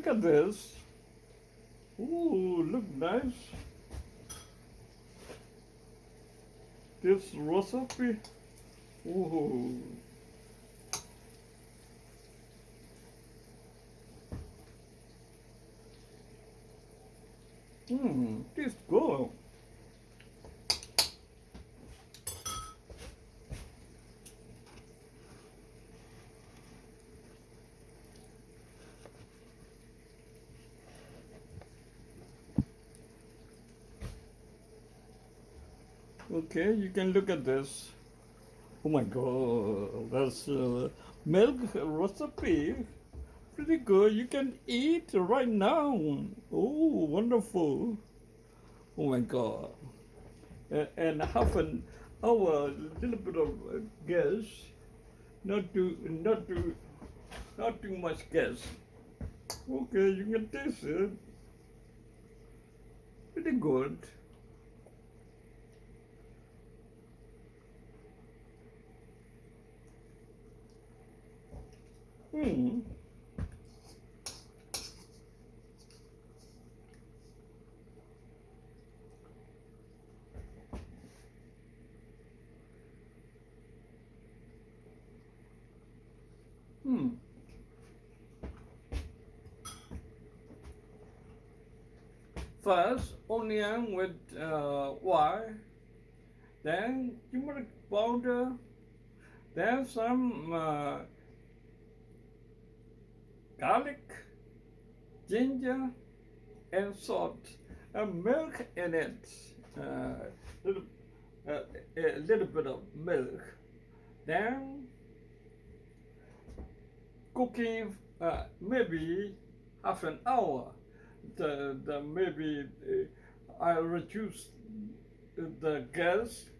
at this. Ooh, look nice. This recipe. Ooh. Tastes good. Okay, you can look at this. Oh my god, that's milk recipe. Pretty good. You can eat right now. Oh, wonderful. Oh my god. And half an hour, little bit of gas. Not too much gas. Okay, you can taste it. Pretty good. Hmm. Hmm. First, onion with wire, then turmeric powder, then some garlic, ginger, and salt, and milk in it. Little, uh, a little bit of milk. Then cooking maybe half an hour. The maybe I reduce the gas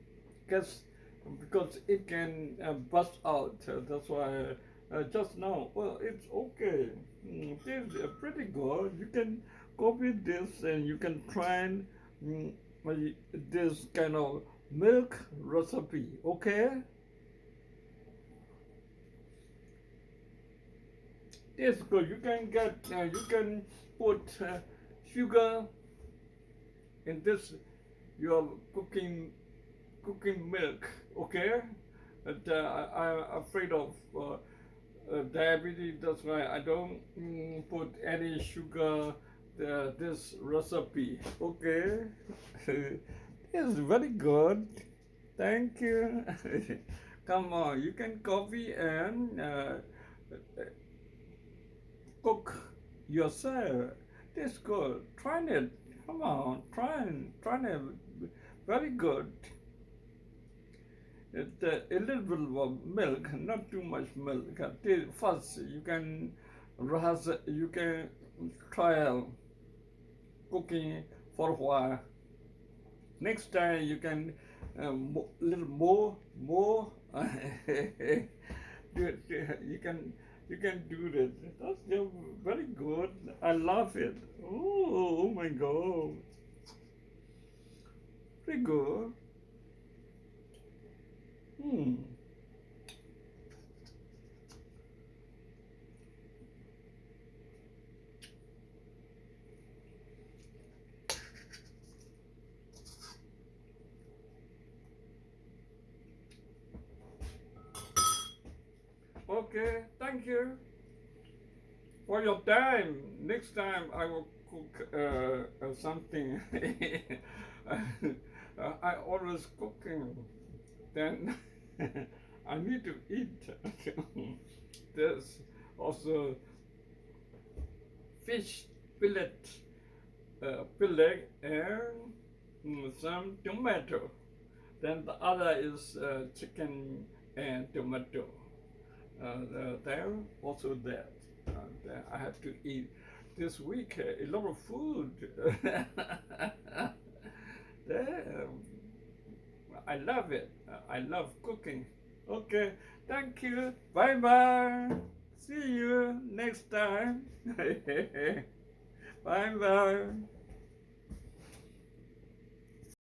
because it can bust out. That's why just now. Well, it's okay. It's pretty good. You can copy this and you can try mm, this kind of milk recipe. Okay. It's good. You can put sugar in this your cooking milk. Okay, but I'm afraid of diabetes. That's why I don't put any sugar. This recipe. Okay, it's very good. Thank you. Come on, you can copy and cook yourself. This good. Try it. Come on, try it. Very good. A little bit of milk, not too much milk. First, you can trial cooking for a while. Next time, you can little more. You can do this. That's very good. I love it. Oh my god, pretty good. Hmm. Okay, thank you for your time. Next time I will cook something. I always cooking. Then I need to eat. There's also fish fillet, fillet and some tomato. Then the other is chicken and tomato. There also that. I have to eat this week a lot of food. Damn. I love it. I love cooking. Okay, thank you. Bye bye. See you next time. Bye bye.